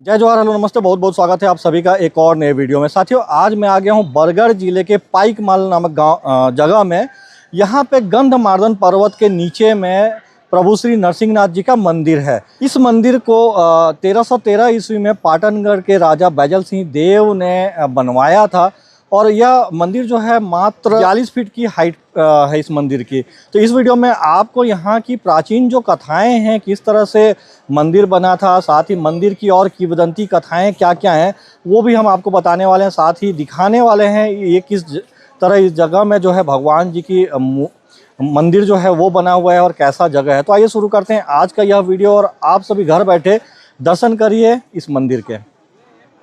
जय जवाहर, हेलो, नमस्ते। बहुत बहुत स्वागत है आप सभी का एक और नए वीडियो में। साथियों, आज मैं आ गया हूं बरगढ़ जिले के पाइकमाल नामक गांव जगह में। यहां पे गंधमार्दन पर्वत के नीचे में प्रभु श्री नरसिंहनाथ जी का मंदिर है। इस मंदिर को 1313 ईस्वी में पाटनगढ़ के राजा बैजल सिंह देव ने बनवाया था। और यह मंदिर जो है मात्र 40 फीट की हाइट है इस मंदिर की। तो इस वीडियो में आपको यहाँ की प्राचीन जो कथाएं हैं, किस तरह से मंदिर बना था, साथ ही मंदिर की और किंवदंती कथाएं क्या क्या हैं, वो भी हम आपको बताने वाले हैं। साथ ही दिखाने वाले हैं ये किस तरह इस जगह में जो है भगवान जी की मंदिर जो है वो बना हुआ है और कैसा जगह है। तो आइए शुरू करते हैं आज का यह वीडियो और आप सभी घर बैठे दर्शन करिए इस मंदिर के।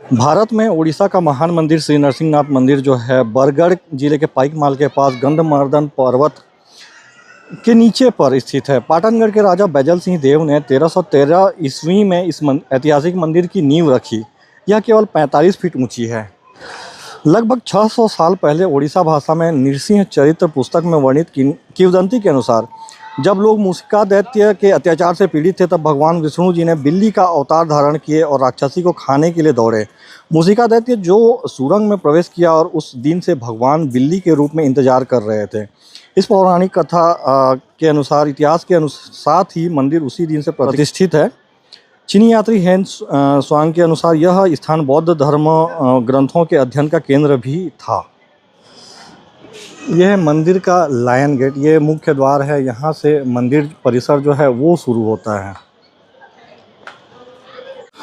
भारत में उड़ीसा का महान मंदिर श्री नरसिंहनाथ मंदिर जो है बरगढ़ जिले के पाइकमाल के पास गंधमार्दन पर्वत के नीचे पर स्थित है। पाटनगढ़ के राजा बैजल सिंह देव ने 1313 ईस्वी में इस ऐतिहासिक मंदिर की नींव रखी। यह केवल 45 फीट ऊंची है। लगभग 600 साल पहले उड़ीसा भाषा में नृसिंह चरित्र पुस्तक में वर्णित किंवदंती के अनुसार जब लोग मूषिका दैत्य के अत्याचार से पीड़ित थे, तब भगवान विष्णु जी ने बिल्ली का अवतार धारण किए और राक्षसी को खाने के लिए दौड़े। मूषिका दैत्य जो सुरंग में प्रवेश किया और उस दिन से भगवान बिल्ली के रूप में इंतजार कर रहे थे। इस पौराणिक कथा के अनुसार, इतिहास के साथ ही मंदिर उसी दिन से प्रतिष्ठित है। चीनी यात्री हेन स्वांग के अनुसार यह स्थान बौद्ध धर्म ग्रंथों के अध्ययन का केंद्र भी था। यह मंदिर का लायन गेट, ये मुख्य द्वार है। यहाँ से मंदिर परिसर जो है वो शुरू होता है।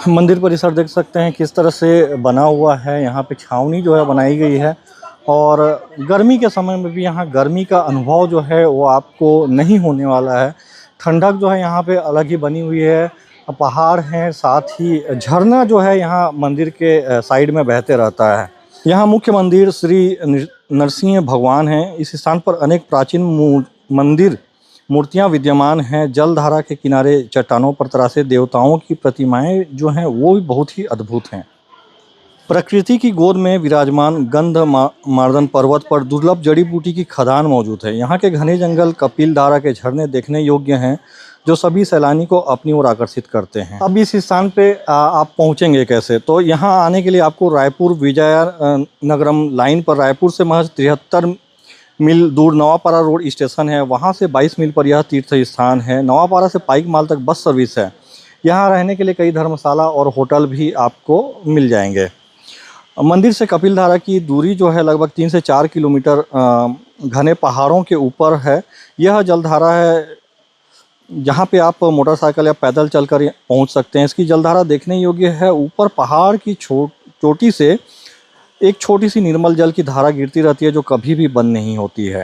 मंदिर परिसर देख सकते हैं किस तरह से बना हुआ है। यहाँ पे छावनी जो है बनाई गई है और गर्मी के समय में भी यहाँ गर्मी का अनुभव जो है वो आपको नहीं होने वाला है। ठंडक जो है यहाँ पे अलग ही बनी हुई है। पहाड़ हैं, साथ ही झरना जो है यहाँ मंदिर के साइड में बहते रहता है। यहाँ मुख्य मंदिर श्री नरसिंह भगवान हैं। इस स्थान पर अनेक प्राचीन मंदिर मूर्तियाँ विद्यमान हैं। जलधारा के किनारे चट्टानों पर तरासे देवताओं की प्रतिमाएं जो हैं वो भी बहुत ही अद्भुत हैं। प्रकृति की गोद में विराजमान गंधमार्दन पर्वत पर दुर्लभ जड़ी बूटी की खदान मौजूद है। यहाँ के घने जंगल, कपिल धारा के झरने देखने योग्य हैं, जो सभी सैलानी को अपनी ओर आकर्षित करते हैं। अब इस स्थान पे आप पहुँचेंगे कैसे? तो यहाँ आने के लिए आपको रायपुर विजयनगरम लाइन पर रायपुर से महज 73 मील दूर नवापारा रोड स्टेशन है। वहाँ से 22 मील पर यह तीर्थ स्थान है। नवापारा से पाइकमाल तक बस सर्विस है। यहाँ रहने के लिए कई धर्मशाला और होटल भी आपको मिल जाएंगे। मंदिर से कपिल धारा की दूरी जो है लगभग 3 से 4 किलोमीटर घने पहाड़ों के ऊपर है। यह जलधारा है जहाँ पे आप मोटरसाइकिल या पैदल चलकर पहुँच सकते हैं। इसकी जलधारा देखने योग्य है। ऊपर पहाड़ की चोटी से एक छोटी सी निर्मल जल की धारा गिरती रहती है, जो कभी भी बंद नहीं होती है।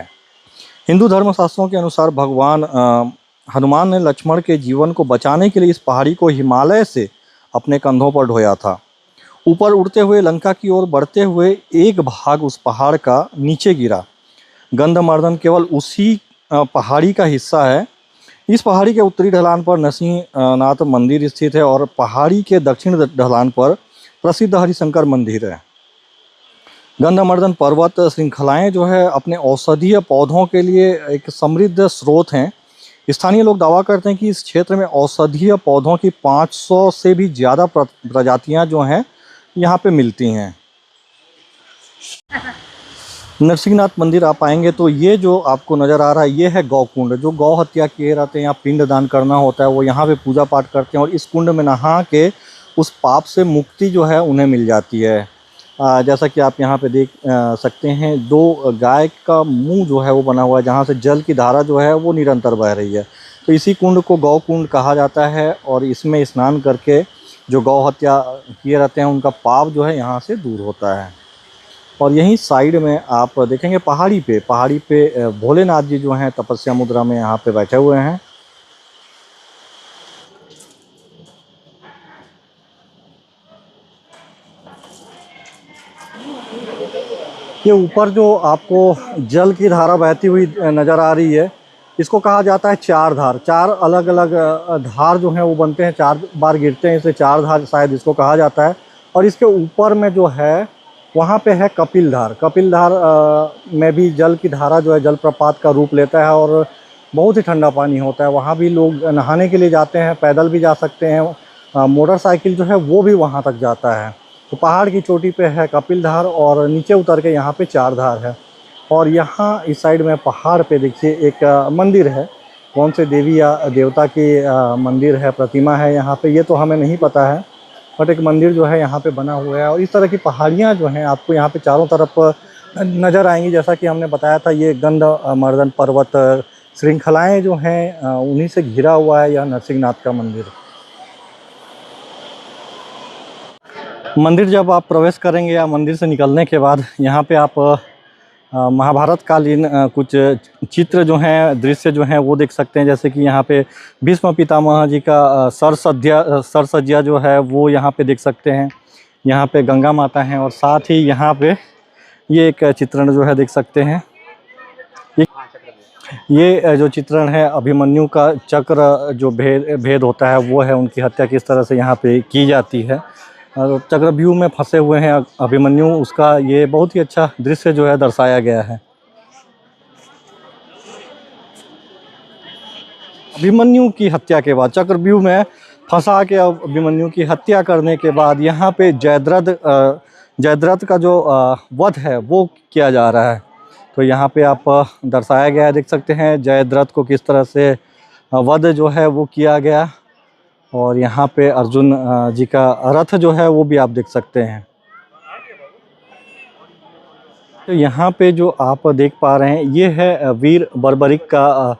हिंदू धर्मशास्त्रों के अनुसार भगवान हनुमान ने लक्ष्मण के जीवन को बचाने के लिए इस पहाड़ी को हिमालय से अपने कंधों पर ढोया था। ऊपर उड़ते हुए लंका की ओर बढ़ते हुए एक भाग उस पहाड़ का नीचे गिरा। गंधमार्दन केवल उसी पहाड़ी का हिस्सा है। इस पहाड़ी के उत्तरी ढलान पर नरसिंहनाथ मंदिर स्थित है और पहाड़ी के दक्षिण ढलान पर प्रसिद्ध हरिशंकर मंदिर है। गंधमार्दन पर्वत श्रृंखलाएं जो है अपने औषधीय पौधों के लिए एक समृद्ध स्रोत हैं। स्थानीय लोग दावा करते हैं कि इस क्षेत्र में औषधीय पौधों की 500 से भी ज़्यादा प्रजातियां जो हैं यहाँ पे मिलती हैं। नरसिंहनाथ मंदिर आप आएंगे तो ये जो आपको नज़र आ रहा है ये है गौकुंड। जो गौ हत्या किए रहते हैं या पिंड दान करना होता है वो यहाँ पे पूजा पाठ करते हैं और इस कुंड में नहा के उस पाप से मुक्ति जो है उन्हें मिल जाती है। जैसा कि आप यहाँ पे देख सकते हैं, 2 गाय का मुंह जो है वो बना हुआ है, जहाँ से जल की धारा जो है वो निरंतर बह रही है। तो इसी कुंड को गौ कुंड कहा जाता है और इसमें स्नान करके जो गौ हत्या किए रहते हैं उनका पाप जो है यहाँ से दूर होता है। और यहीं साइड में आप देखेंगे पहाड़ी पे भोलेनाथ जी जो हैं तपस्या मुद्रा में यहाँ पे बैठे हुए हैं। ये ऊपर जो आपको जल की धारा बहती हुई नज़र आ रही है, इसको कहा जाता है चार धार। 4 अलग अलग धार जो हैं वो बनते हैं, 4 बार गिरते हैं, इसे चार धार शायद इसको कहा जाता है। और इसके ऊपर में जो है वहाँ पे है कपिल धार। कपिल धार में भी जल की धारा जो है जलप्रपात का रूप लेता है और बहुत ही ठंडा पानी होता है। वहाँ भी लोग नहाने के लिए जाते हैं, पैदल भी जा सकते हैं। मोटरसाइकिल जो है वो भी वहाँ तक जाता है। तो पहाड़ की चोटी पे है कपिल धार और नीचे उतर के यहाँ पे चार धार है। और यहाँ इस साइड में पहाड़ पे देखिए एक मंदिर है। कौन से देवी या देवता की मंदिर है, प्रतिमा है यहाँ पे, ये तो हमें नहीं पता है। बट एक मंदिर जो है यहाँ पे बना हुआ है। और इस तरह की पहाड़ियाँ जो हैं आपको यहाँ पे चारों तरफ नज़र आएंगी। जैसा कि हमने बताया था, ये गंधमार्दन पर्वत श्रृंखलाएँ जो हैं उन्हीं से घिरा हुआ है यह नरसिंहनाथ का मंदिर। मंदिर जब आप प्रवेश करेंगे या मंदिर से निकलने के बाद यहाँ पे आप महाभारत कालीन कुछ चित्र जो हैं, दृश्य जो हैं वो देख सकते हैं। जैसे कि यहाँ पे भीष्म पितामह जी का सरसज्जा जो है वो यहाँ पे देख सकते हैं। यहाँ पे गंगा माता हैं और साथ ही यहाँ पे ये एक चित्रण जो है देख सकते हैं। ये जो चित्रण है अभिमन्यु का चक्र जो भेद होता है वो है, उनकी हत्या किस तरह से यहाँ पे की जाती है। चक्रव्यूह में फंसे हुए हैं अभिमन्यु, उसका ये बहुत ही अच्छा दृश्य जो है दर्शाया गया है। अभिमन्यु की हत्या के बाद, चक्रव्यूह में फंसा के अभिमन्यु की हत्या करने के बाद यहाँ पे जयद्रथ का जो वध है वो किया जा रहा है। तो यहाँ पे आप दर्शाया गया है, देख सकते हैं जयद्रथ को किस तरह से वध जो है वो किया गया। और यहाँ पे अर्जुन जी का रथ जो है वो भी आप देख सकते हैं। तो यहाँ पे जो आप देख पा रहे हैं ये है वीर बर्बरिक का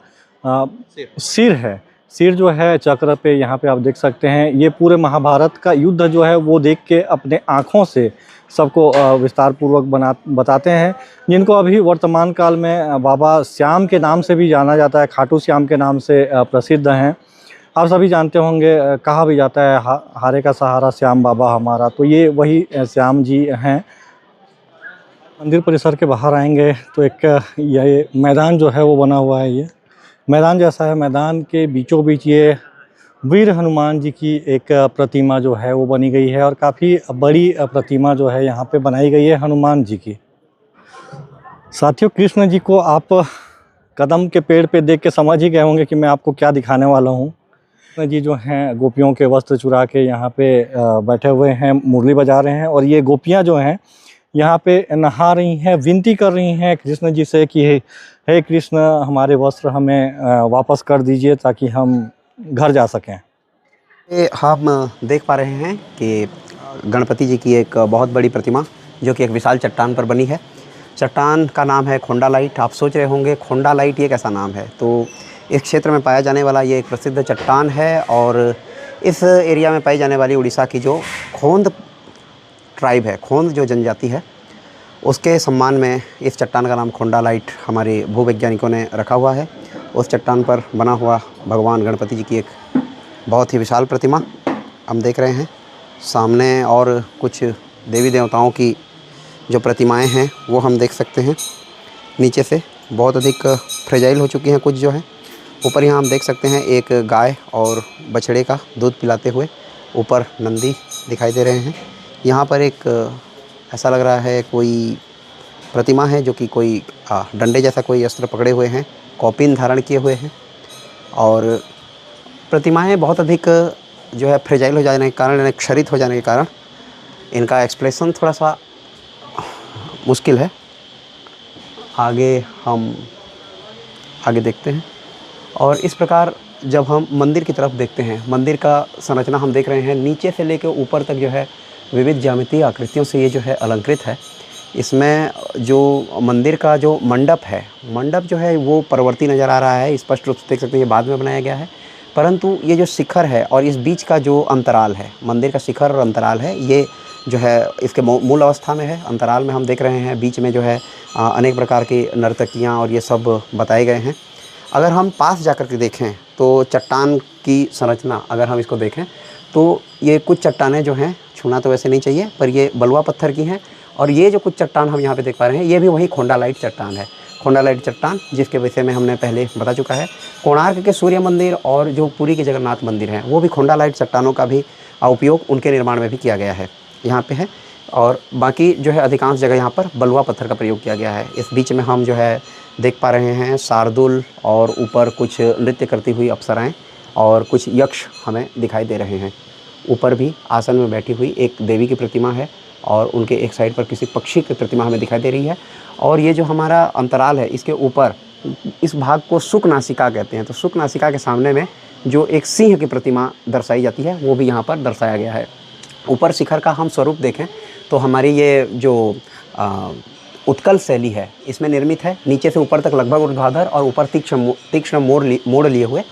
सिर है। सिर जो है चक्र पे यहाँ पे आप देख सकते हैं। ये पूरे महाभारत का युद्ध जो है वो देख के अपने आँखों से सबको विस्तार पूर्वक बताते हैं, जिनको अभी वर्तमान काल में बाबा श्याम के नाम से भी जाना जाता है, खाटू श्याम के नाम से प्रसिद्ध हैं। आप सभी जानते होंगे, कहा भी जाता है हारे का सहारा श्याम बाबा हमारा। तो ये वही श्याम जी हैं। मंदिर परिसर के बाहर आएंगे तो एक ये मैदान जो है वो बना हुआ है। ये मैदान जैसा है, मैदान के बीचों बीच ये वीर हनुमान जी की एक प्रतिमा जो है वो बनी गई है। और काफ़ी बड़ी प्रतिमा जो है यहाँ पे बनाई गई है हनुमान जी की। साथियों, कृष्ण जी को आप कदम के पेड़ पे देख के समझ ही गए होंगे कि मैं आपको क्या दिखाने वाला हूँ। कृष्ण जी जो हैं गोपियों के वस्त्र चुरा के यहाँ पे बैठे हुए हैं, मुरली बजा रहे हैं। और ये गोपियाँ जो हैं यहाँ पे नहा रही हैं, विनती कर रही हैं कृष्ण जी से कि हे कृष्ण, हमारे वस्त्र हमें वापस कर दीजिए ताकि हम घर जा सकें। ये हम देख पा रहे हैं कि गणपति जी की एक बहुत बड़ी प्रतिमा जो कि एक विशाल चट्टान पर बनी है। चट्टान का नाम है खोंडालाइट। आप सोच रहे होंगे खोंडालाइट ये कैसा नाम है। तो इस क्षेत्र में पाया जाने वाला ये एक प्रसिद्ध चट्टान है। और इस एरिया में पाई जाने वाली उड़ीसा की जो खोंद ट्राइब है, खोंद जो जनजाति है, उसके सम्मान में इस चट्टान का नाम खोंडालाइट हमारे भूवैज्ञानिकों ने रखा हुआ है। उस चट्टान पर बना हुआ भगवान गणपति जी की एक बहुत ही विशाल प्रतिमा हम देख रहे हैं सामने। और कुछ देवी देवताओं की जो प्रतिमाएं हैं वो हम देख सकते हैं। नीचे से बहुत अधिक फ्रेजाइल हो चुकी हैं कुछ जो है। ऊपर यहाँ हम देख सकते हैं एक गाय और बछड़े का दूध पिलाते हुए ऊपर नंदी दिखाई दे रहे हैं। यहाँ पर एक ऐसा लग रहा है कोई प्रतिमा है जो कि कोई डंडे जैसा कोई अस्त्र पकड़े हुए हैं, कौपीन धारण किए हुए हैं। और प्रतिमाएं बहुत अधिक जो है फ्रेजाइल हो जाने के कारण, यानी क्षरित हो जाने के कारण इनका एक्सप्रेशन थोड़ा सा मुश्किल है। हम आगे देखते हैं। और इस प्रकार जब हम मंदिर की तरफ देखते हैं, मंदिर का संरचना हम देख रहे हैं, नीचे से लेकर ऊपर तक जो है विविध ज्यामितीय आकृतियों से ये जो है अलंकृत है। इसमें जो मंदिर का जो मंडप है, मंडप जो है वो परवर्ती नज़र आ रहा है। स्पष्ट रूप से देख सकते हैं ये बाद में बनाया गया है। परंतु ये जो शिखर है और इस बीच का जो अंतराल है, मंदिर का शिखर और अंतराल है, ये जो है इसके मूल अवस्था में है। अंतराल में हम देख रहे हैं बीच में जो है अनेक प्रकार की नर्तकियाँ और ये सब बताए गए हैं। अगर हम पास जाकर के देखें तो चट्टान की संरचना, अगर हम इसको देखें तो ये कुछ चट्टानें जो हैं, छूना तो वैसे नहीं चाहिए, पर ये बलुआ पत्थर की हैं। और ये जो कुछ चट्टान हम यहाँ पे देख पा रहे हैं, ये भी वही खोंडालाइट चट्टान है। खोंडालाइट चट्टान जिसके विषय में हमने पहले बता चुका है। कोणार्क के सूर्य मंदिर और जो पुरी के जगन्नाथ मंदिर हैं, वो भी खोंडालाइट चट्टानों का भी उपयोग उनके निर्माण में भी किया गया है, यहाँ पे है। और बाकी जो है अधिकांश जगह यहाँ पर बलुआ पत्थर का प्रयोग किया गया है। इस बीच में हम जो है देख पा रहे हैं शार्दुल और ऊपर कुछ नृत्य करती हुई अप्सराएँ और कुछ यक्ष हमें दिखाई दे रहे हैं। ऊपर भी आसन में बैठी हुई एक देवी की प्रतिमा है और उनके एक साइड पर किसी पक्षी की प्रतिमा हमें दिखाई दे रही है। और ये जो हमारा अंतराल है इसके ऊपर इस भाग को सुक नासिका कहते हैं। तो सुक नासिका के सामने में जो एक सिंह की प्रतिमा दर्शाई जाती है वो भी यहाँ पर दर्शाया गया है। ऊपर शिखर का हम स्वरूप देखें तो हमारी ये जो उत्कल शैली है इसमें निर्मित है। नीचे से ऊपर तक लगभग ऊर्ध्वाधर और ऊपर तीक्ष्ण मोड़ लिए हुए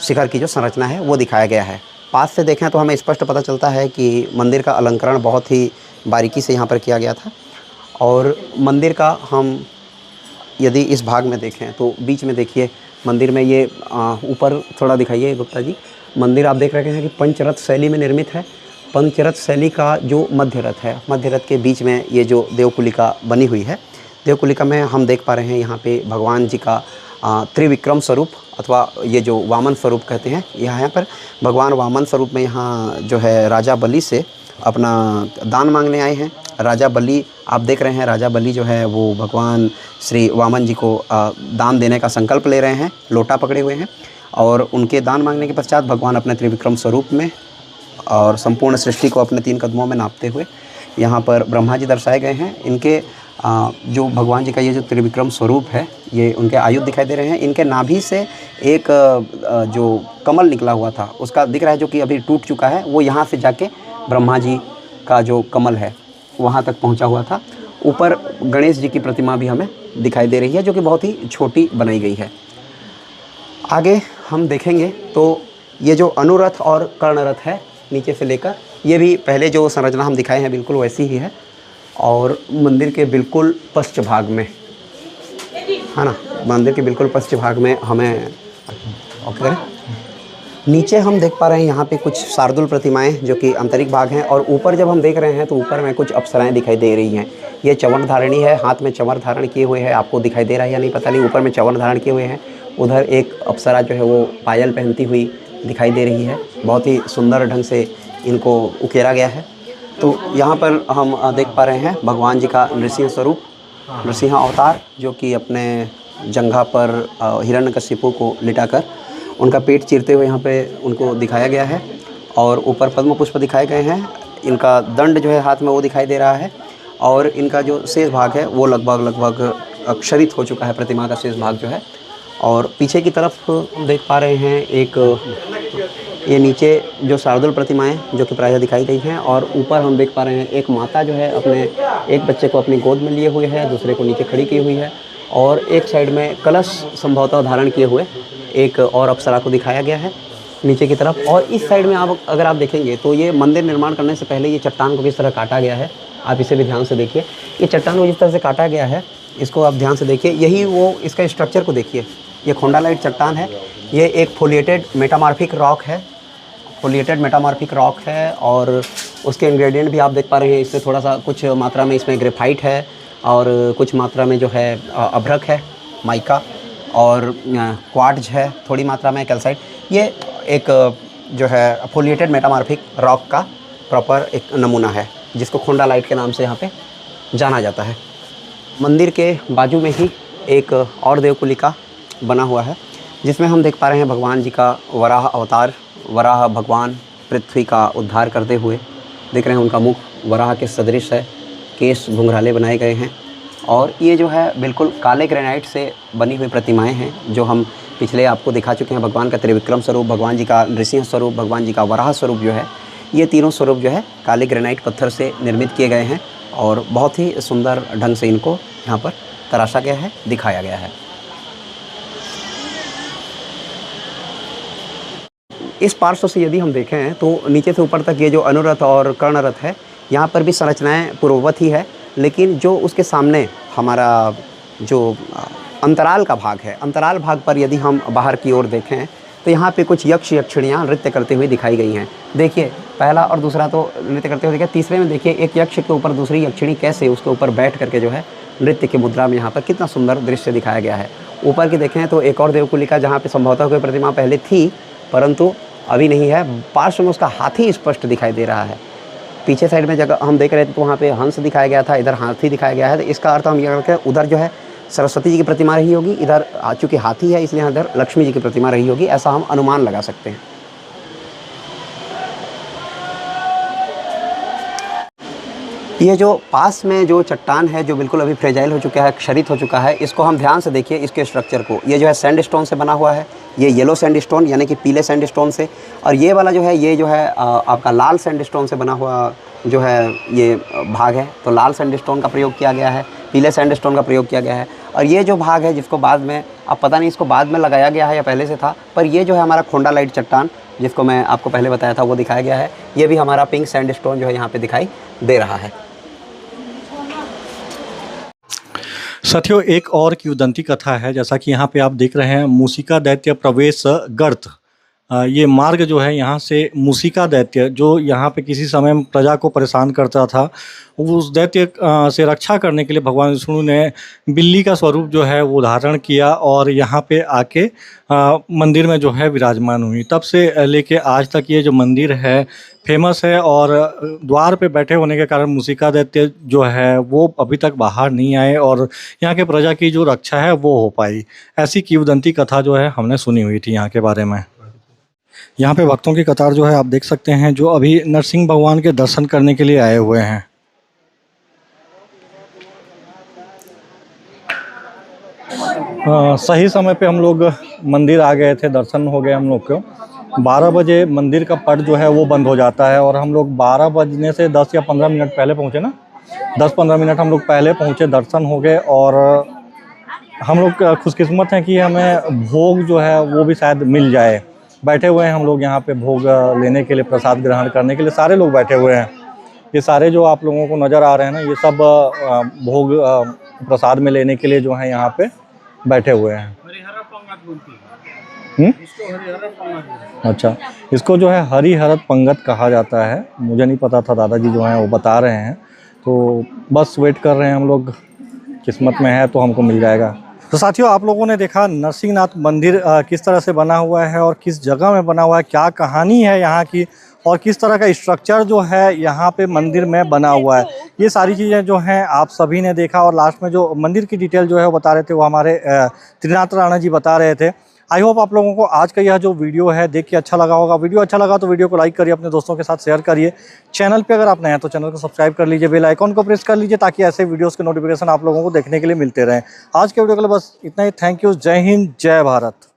शिखर की जो संरचना है वो दिखाया गया है। पास से देखें तो हमें स्पष्ट पता चलता है कि मंदिर का अलंकरण बहुत ही बारीकी से यहाँ पर किया गया था। और मंदिर का हम यदि इस भाग में देखें तो बीच में देखिए मंदिर में ये ऊपर थोड़ा दिखाइए गुप्ता जी। मंदिर आप देख रहे हैं कि पंचरथ शैली में निर्मित है। पंचरथ शैली का जो मध्य रथ है, मध्य रथ के बीच में ये जो देवकुलिका बनी हुई है, देवकुलिका में हम देख पा रहे हैं यहाँ पे भगवान जी का त्रिविक्रम स्वरूप अथवा ये जो वामन स्वरूप कहते हैं, यहाँ पर भगवान वामन स्वरूप में यहाँ जो है राजा बलि से अपना दान मांगने आए हैं। राजा बलि आप देख रहे हैं, राजा बलि जो है वो भगवान श्री वामन जी को दान देने का संकल्प ले रहे हैं, लोटा पकड़े हुए हैं। और उनके दान मांगने के पश्चात भगवान अपने त्रिविक्रम स्वरूप में और संपूर्ण सृष्टि को अपने 3 कदमों में नापते हुए यहाँ पर ब्रह्मा जी दर्शाए गए हैं। इनके जो भगवान जी का ये जो त्रिविक्रम स्वरूप है ये उनके आयुध दिखाई दे रहे हैं। इनके नाभि से एक जो कमल निकला हुआ था उसका दिख रहा है जो कि अभी टूट चुका है, वो यहाँ से जाके ब्रह्मा जी का जो कमल है वहाँ तक पहुँचा हुआ था। ऊपर गणेश जी की प्रतिमा भी हमें दिखाई दे रही है जो कि बहुत ही छोटी बनाई गई है। आगे हम देखेंगे तो ये जो अनुरथ और कर्णरथ है नीचे से लेकर, ये भी पहले जो संरचना हम दिखाए हैं बिल्कुल वैसी ही है। और मंदिर के बिल्कुल पश्चिम भाग में है ना, मंदिर के बिल्कुल पश्चिम भाग में हमें ओके करें, नीचे हम देख पा रहे हैं यहाँ पे कुछ शार्दुल प्रतिमाएं जो कि आंतरिक भाग हैं। और ऊपर जब हम देख रहे हैं तो ऊपर में कुछ अप्सराएं दिखाई दे रही हैं। ये चंवर धारणी है, हाथ में चंवर धारण किए हुए है, आपको दिखाई दे रहा है या नहीं पता नहीं, ऊपर में चंवर धारण किए हुए हैं। उधर एक अप्सरा जो है वो पायल पहनती हुई दिखाई दे रही है। बहुत ही सुंदर ढंग से इनको उकेरा गया है। तो यहाँ पर हम देख पा रहे हैं भगवान जी का नृसिंह स्वरूप, नृसिंह अवतार, जो कि अपने जंघा पर हिरण्यकशिपु को लिटाकर उनका पेट चीरते हुए यहाँ पे उनको दिखाया गया है। और ऊपर पद्म पुष्प दिखाए गए हैं। इनका दंड जो है हाथ में वो दिखाई दे रहा है। और इनका जो शेष भाग है वो लगभग अक्षरित हो चुका है, प्रतिमा का शेष भाग जो है। और पीछे की तरफ देख पा रहे हैं एक ये नीचे जो शार्दुल प्रतिमाएं जो कि प्रायः दिखाई गई हैं। और ऊपर हम देख पा रहे हैं एक माता जो है अपने एक बच्चे को अपनी गोद में लिए हुए है, दूसरे को नीचे खड़ी की हुई है। और एक साइड में कलश संभवतः धारण किए हुए एक और अप्सरा को दिखाया गया है नीचे की तरफ। और इस साइड में अगर आप देखेंगे तो ये मंदिर निर्माण करने से पहले ये चट्टान को किस तरह काटा गया है, आप इसे भी ध्यान से देखिए। ये चट्टान को जिस तरह से काटा गया है इसको आप ध्यान से देखिए। यही वो इसका स्ट्रक्चर को देखिए। ये खोंडालाइट चट्टान है, ये एक फोलिएटेड मेटामॉर्फिक रॉक है, फोलिएटेड मेटामॉर्फिक रॉक है। और उसके इंग्रेडिएंट भी आप देख पा रहे हैं। इससे थोड़ा सा कुछ मात्रा में इसमें ग्रेफाइट है और कुछ मात्रा में जो है अभ्रक है, माइका, और क्वार्ट्ज है, थोड़ी मात्रा में कैल्साइट। ये एक जो है फोलिएटेड मेटामॉर्फिक रॉक का प्रॉपर एक नमूना है जिसको खोंडालाइट के नाम से यहाँ पे जाना जाता है। मंदिर के बाजू में ही एक और देवकुलिका बना हुआ है जिसमें हम देख पा रहे हैं भगवान जी का वराह अवतार, वराह भगवान पृथ्वी का उद्धार करते हुए देख रहे हैं। उनका मुख वराह के सदृश है, केश घुंघराले बनाए गए हैं। और ये जो है बिल्कुल काले ग्रेनाइट से बनी हुई प्रतिमाएं हैं जो हम पिछले आपको दिखा चुके हैं। भगवान का त्रिविक्रम स्वरूप, भगवान जी का नृसिंह स्वरूप, भगवान जी का वराह स्वरूप जो है, ये तीनों स्वरूप जो है काले ग्रेनाइट पत्थर से निर्मित किए गए हैं। और बहुत ही सुंदर ढंग से इनको यहाँ पर तराशा गया है, दिखाया गया है। इस पार्श्व से यदि हम देखें तो नीचे से ऊपर तक ये जो अनुरथ और कर्णरथ है, यहाँ पर भी संरचनाएं पूर्ववत ही है। लेकिन जो उसके सामने हमारा जो अंतराल का भाग है, अंतराल भाग पर यदि हम बाहर की ओर देखें तो यहाँ पे कुछ यक्ष यक्षिणियाँ नृत्य करते हुए दिखाई गई हैं। देखिए पहला और दूसरा तो नृत्य करते हुए देखिए, तीसरे में देखिए एक यक्ष के ऊपर दूसरी यक्षिणी कैसे उसके ऊपर बैठ करके जो है नृत्य की मुद्रा में यहाँ पर कितना सुंदर दृश्य दिखाया गया है। ऊपर की देखें तो एक और देवकुलिका जहाँ पे संभवतः कोई प्रतिमा पहले थी परंतु अभी नहीं है। पार्श्व में उसका हाथी स्पष्ट दिखाई दे रहा है। पीछे साइड में जगह हम देख रहे थे तो वहाँ पे हंस दिखाया गया था, इधर हाथी दिखाया गया है। तो इसका अर्थ हम ये करते हैं उधर जो है सरस्वती जी की प्रतिमा रही होगी, इधर चूँकि हाथी है इसलिए इधर लक्ष्मी जी की प्रतिमा रही होगी, ऐसा हम अनुमान लगा सकते हैं। ये जो पास में जो चट्टान है, जो बिल्कुल अभी फ्रेजाइल हो चुका है, क्षरित हो चुका है, इसको हम ध्यान से देखिए इसके स्ट्रक्चर को। ये जो है सैंडस्टोन से बना हुआ है, ये येलो सैंडस्टोन यानी कि पीले सैंडस्टोन से, और ये वाला जो है ये जो है आपका लाल सैंडस्टोन से बना हुआ जो है ये भाग है। तो लाल सैंडस्टोन का प्रयोग किया गया है, पीले सैंडस्टोन का प्रयोग किया गया है, और ये जो भाग है जिसको बाद में, अब पता नहीं इसको बाद में लगाया गया है या पहले से था, पर ये जो है हमारा खोंडालाइट चट्टान जिसको मैं आपको पहले बताया था वो दिखाया गया है। ये भी हमारा पिंक सैंडस्टोन जो है यहाँ पे दिखाई दे रहा है। साथियों, एक और किंवदंती कथा है, जैसा कि यहाँ पे आप देख रहे हैं मूसिका दैत्य प्रवेश गर्त। ये मार्ग जो है यहाँ से मूसिका दैत्य जो यहाँ पे किसी समय प्रजा को परेशान करता था, उस दैत्य से रक्षा करने के लिए भगवान विष्णु ने बिल्ली का स्वरूप जो है वो धारण किया और यहाँ पे आके मंदिर में जो है विराजमान हुई। तब से लेके आज तक ये जो मंदिर है फेमस है, और द्वार पे बैठे होने के कारण मूसिका दैत्य जो है वो अभी तक बाहर नहीं आए और यहाँ के प्रजा की जो रक्षा है वो हो पाई। ऐसी किंवदंती कथा जो है हमने सुनी हुई थी यहाँ के बारे में। यहाँ पे भक्तों की कतार जो है आप देख सकते हैं, जो अभी नरसिंह भगवान के दर्शन करने के लिए आए हुए हैं। सही समय पे हम लोग मंदिर आ गए थे, दर्शन हो गए हम लोग को। 12 बजे मंदिर का पट जो है वो बंद हो जाता है, और हम लोग 12 बजने से 10 या 15 मिनट पहले पहुँचे ना, 10-15 मिनट हम लोग पहले पहुँचे, दर्शन हो गए। और हम लोग खुशकिस्मत हैं कि हमें भोग जो है वो भी शायद मिल जाए। बैठे हुए हैं हम लोग यहाँ पे भोग लेने के लिए, प्रसाद ग्रहण करने के लिए सारे लोग बैठे हुए हैं। ये सारे जो आप लोगों को नज़र आ रहे हैं ना, ये सब भोग प्रसाद में लेने के लिए जो है यहाँ पे बैठे हुए हैं। अच्छा, इसको जो है हरिहरत पंगत कहा जाता है। मुझे नहीं पता था, दादाजी जो हैं वो बता रहे हैं, तो बस वेट कर रहे हैं हम लोग। किस्मत में है तो हमको मिल जाएगा। तो साथियों, आप लोगों ने देखा नरसिंहनाथ मंदिर किस तरह से बना हुआ है और किस जगह में बना हुआ है, क्या कहानी है यहाँ की, और किस तरह का स्ट्रक्चर जो है यहाँ पे मंदिर में बना हुआ है। ये सारी चीज़ें जो हैं आप सभी ने देखा, और लास्ट में जो मंदिर की डिटेल जो है वो बता रहे थे, वो हमारे त्रिनाथ राणा जी बता रहे थे। आई होप आप लोगों को आज का यह जो वीडियो है देख के अच्छा लगा होगा। वीडियो अच्छा लगा तो वीडियो को लाइक करिए, अपने दोस्तों के साथ शेयर करिए। चैनल पे अगर आप नए हैं तो चैनल को सब्सक्राइब कर लीजिए, बेल आइकॉन को प्रेस कर लीजिए, ताकि ऐसे वीडियोस के नोटिफिकेशन आप लोगों को देखने के लिए मिलते रहें। आज के वीडियो के लिए बस इतना ही। Thank you. जय हिंद, जय भारत।